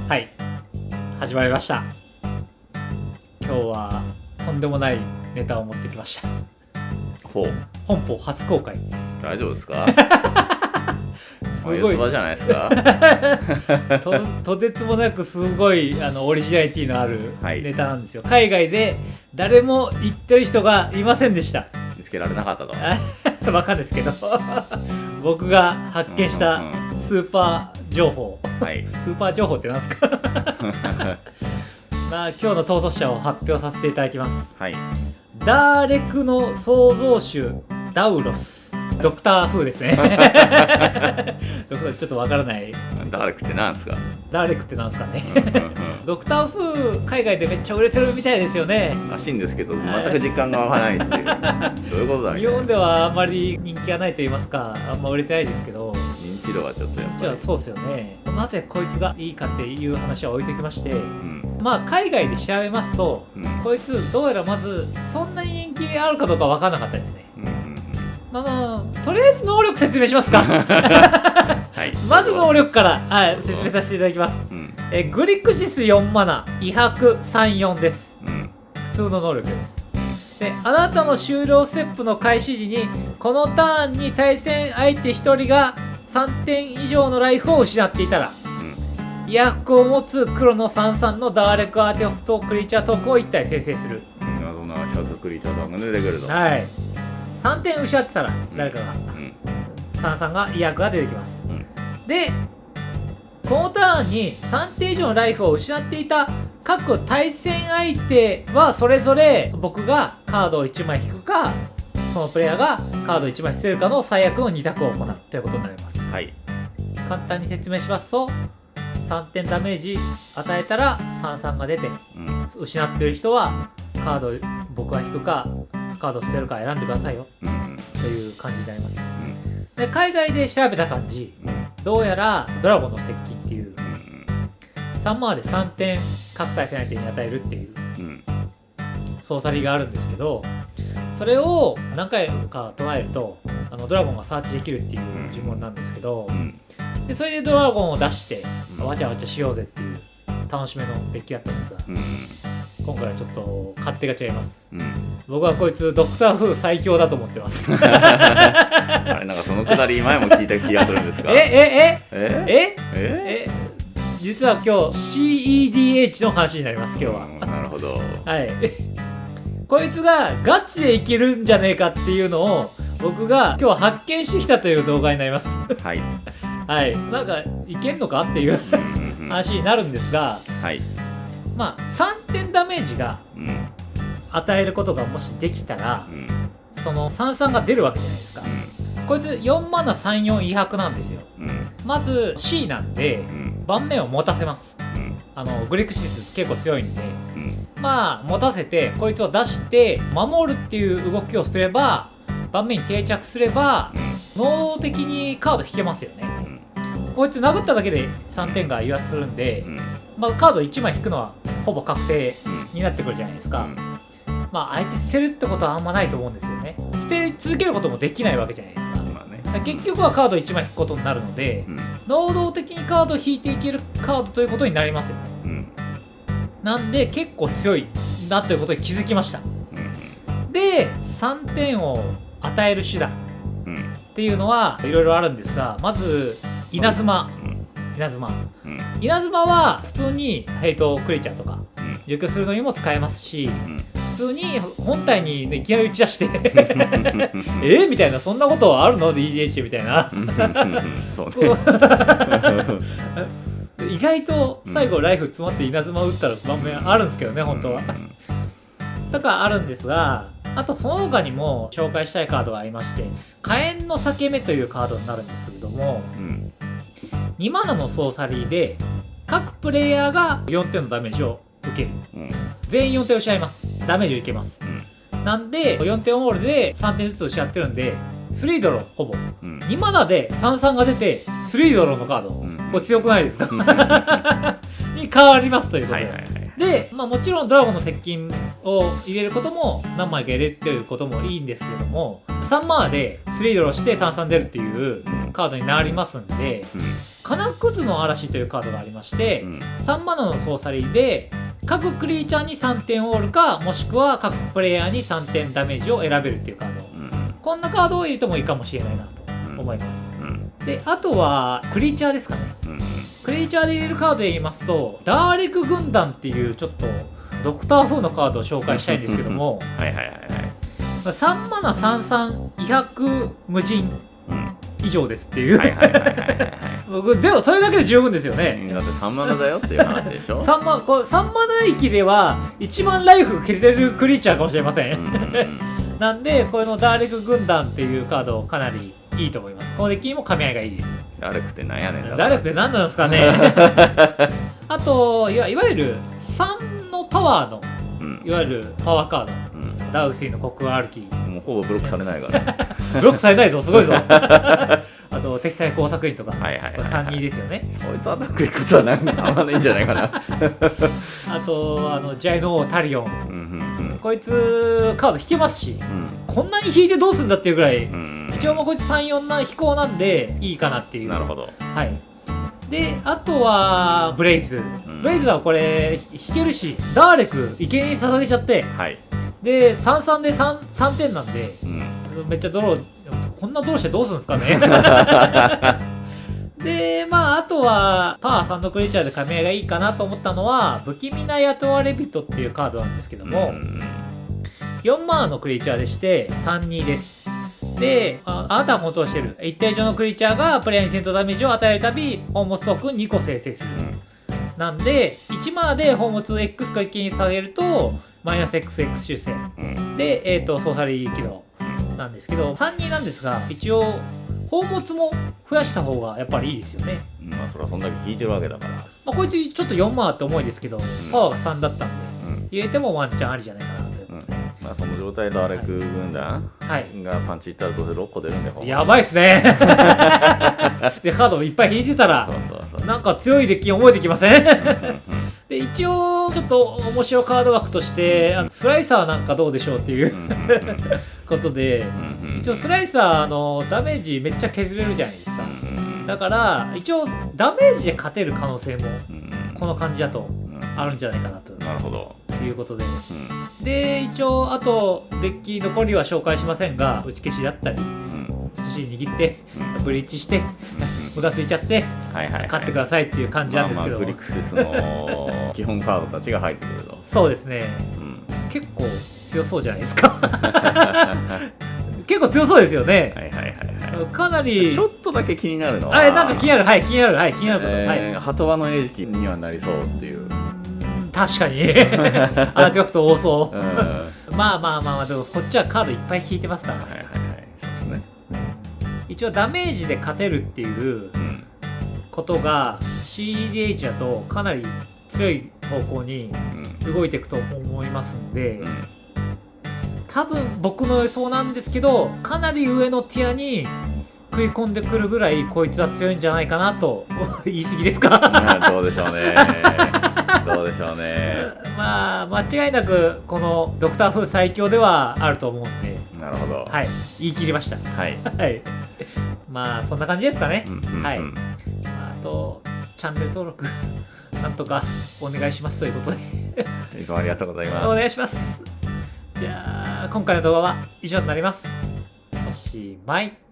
はい、始まりました。今日はとんでもないネタを持ってきました。ほう、本邦初公開。大丈夫ですか？すごいじゃないですか。とてつもなくすごいオリジナリティのあるはいネタなんですよ。海外で誰も言ってる人がいませんでした。見つけられなかったと。わかんないですけど僕が発見したスーパー情報、はい、スーパー情報ってなんですか？まあ今日の逃走者を発表させていただきます。はい、ダーレクの創造主ダウロス、ドクター風ですね。ちょっとわからない。ダーレクってなんですか？ダーレクってなんですかね。ドクター風海外でめっちゃ売れてるみたいですよね。らしいんですけど、全く実感がわからないっていう。どういうことだろう。日本ではあんまり人気がないと言いますか、あんま売れてないですけど、認知度はちょっとやっぱり。じゃあそうですよね。なぜこいつがいいかっていう話は置いときまして、うん、まあ海外で調べますと、こいつどうやらまずそんなに人気あるかどうか分からなかったですね。まあとりあえず能力説明しますか。はい、まず能力から、はい、説明させていただきます。グリクシス4マナ、威迫34です。普通の能力です。で、あなたの終了ステップの開始時にこのターンに対戦相手1人が3点以上のライフを失っていたら、威迫を持つ黒の33のダーレクアーティファクトクリーチャートークを1体生成する。謎なシャツクリーチャートークが出てくると。はい、3点失ってたら誰かが、33が威迫が出てきます。で、このターンに3点以上のライフを失っていた各対戦相手はそれぞれ僕がカードを1枚引くか、そのプレイヤーがカードを1枚捨てるかの最悪の2択を行うということになります。はい、簡単に説明しますと、3点ダメージ与えたら33が出て、失っている人はカードを僕が引くかカードを捨てるか選んでくださいよ、という感じになります。で、海外で調べた感じ、どうやらドラゴンの接近っていう、3マーで3点各対戦相手に与えるっていうソーサリーがあるんですけど、それを何回か唱えるとドラゴンがサーチできるっていう呪文なんですけど、でそれでドラゴンを出してわちゃわちゃしようぜっていう楽しめのデッキだったんですが、今回はちょっと勝手が違います。僕はこいつドクター風最強だと思ってます。あれ、なんかそのくだり前も聞いた気がするんですか？実は今日 CEDH の話になります。今日は。なるほど。はい。こいつがガチでいけるんじゃねえかっていうのを僕が今日発見してきたという動画になります。はい。はい。なんかいけんのかっていう話になるんですが、はい。まあ3点ダメージが与えることがもしできたら、その33が出るわけじゃないですか。こいつ4マナ34威迫なんですよ。まず C なんで、盤面を持たせます。グリクシス結構強いんで、まあ持たせてこいつを出して守るっていう動きをすれば、盤面に定着すれば能動的にカード引けますよね。こいつ殴っただけで3点が誘発するんで、まあ、カード1枚引くのはほぼ確定になってくるじゃないですか。まあ相手捨てるってことはあんまないと思うんですよね。捨て続けることもできないわけじゃないですか。結局はカード1枚引くことになるので、能動的にカードを引いていけるカードということになりますよね。なんで結構強いなということに気づきました。で、3点を与える手段っていうのはいろいろあるんですが、まず稲妻は普通にヘイトクリーチャーとか除去するのにも使えますし、普通に本体に、ね、いきなり打ち出してみたいな、そんなことあるの DDH みたいな意外と最後ライフ詰まって稲妻を打ったら場面あるんですけどね、本当はとかあるんですが、あとその他にも紹介したいカードがありまして、火炎の裂け目というカードになるんですけども、2マナのソーサリーで各プレイヤーが4点のダメージを受ける、全員4点失います。ダメージを受けます、なんで4点オールで3点ずつ失ってるんで3ドローほぼ、2マナで33が出て3ドローのカード、これ強くないですか？に変わりますということで、まあ、もちろんドラゴンの接近を入れることも何枚か入れるっていうこともいいんですけども、3マナで3ドローして33出るっていうカードになりますんで、金くずの嵐というカードがありまして、3マナのソーサリーで各クリーチャーに3点オールか、もしくは各プレイヤーに3点ダメージを選べるっていうカード、こんなカードを入れてもいいかもしれないなと思います。であとはクリーチャーですかね。クリーチャーで入れるカードで言いますと、ダーレク軍団っていうちょっとドクター風のカードを紹介したいんですけども、3マナ33威迫無尽以上ですっていう。でもそれだけで十分ですよね。だって3マナだよっていう話でしょ。3マナ域では一番ライフ削れるクリーチャーかもしれません。なんでこのダーレク軍団っていうカードかなりいいと思います。このデッキにも噛み合いがいいです。ダーレクってなんやねん。ダーレクって何なんですかね。あといわゆる3のパワーの、いわゆるパワーカード、ダウシーの国歩き、もうほぼブロックされないからブロックされないぞ、すごいぞ。あと敵対工作員とか、3-2ですよね。こいつアタックいくことはなんかあんまないんじゃないかな。あとジャイノータリオン、こいつカード引けますし、こんなに引いてどうするんだっていうぐらい、一応もうこいつ 3-4 な飛行なんでいいかなっていう。なるほど。はい。であとはブレイズ、ブレイズはこれ引けるし、ダーレク生贄に捧げちゃって、で3-3で 3点なんで、めっちゃドロー、こんなドローしてどうするんですかね。であとはパワー3のクリーチャーで噛み合いがいいかなと思ったのは不気味な雇われ人っていうカードなんですけども、4マナのクリーチャーでして3-2です。であなたがコントロールしてる一定以上のクリーチャーがプレイヤーに戦闘ダメージを与えるたび宝物トークン2個生成する、なんで1マナで宝物 X か1気に下げるとマイナス XX 修正、でソーサリー起動なんですけど、3-2なんですが一応宝物も増やした方がやっぱりいいですよね。それはそんだけ引いてるわけだから、こいつちょっと4マナって重いですけど、パワーが3だったんで、入れてもワンチャンありじゃないかなということで、その状態でダーレク軍団がパンチいったらどうせ6個出るんで、やばいっすね。でカードいっぱい引いてたらなんか強いデッキに思えてきません？で一応ちょっと面白カード枠としてスライサーなんかどうでしょうっていうことで、一応スライサーのダメージめっちゃ削れるじゃないですか。だから一応ダメージで勝てる可能性もこの感じだとあるんじゃないかなということで、で一応あとデッキ残りは紹介しませんが、打ち消しだったり寿司握ってブリッジしてムカついちゃって勝ってくださいっていう感じなんですけど、グリクシスの基本カードたちが入ってくると。そうですね、結構強そうじゃないですか。結構強そうですよね。かなりちょっとだけ気になるのは、なんか気になる、気になること、鳩場の餌食にはなりそうっていう。確かに。アーティファクト多そう。まあでもこっちはカードいっぱい引いてますから。一応ダメージで勝てるっていうことが CDH だとかなり強い方向に動いていくと思いますんで、多分僕の予想なんですけど、かなり上のティアに食い込んでくるぐらいこいつは強いんじゃないかなと。言い過ぎですか？どうでしょうね。どうでしょうね。間違いなくこのドクター風最強ではあると思うんで。なるほど。はい、言い切りました。はい。そんな感じですかね。はい。あとチャンネル登録なんとかお願いしますということで。いつもありがとうございます。お願いします。じゃあ今回の動画は以上になります。おしまい。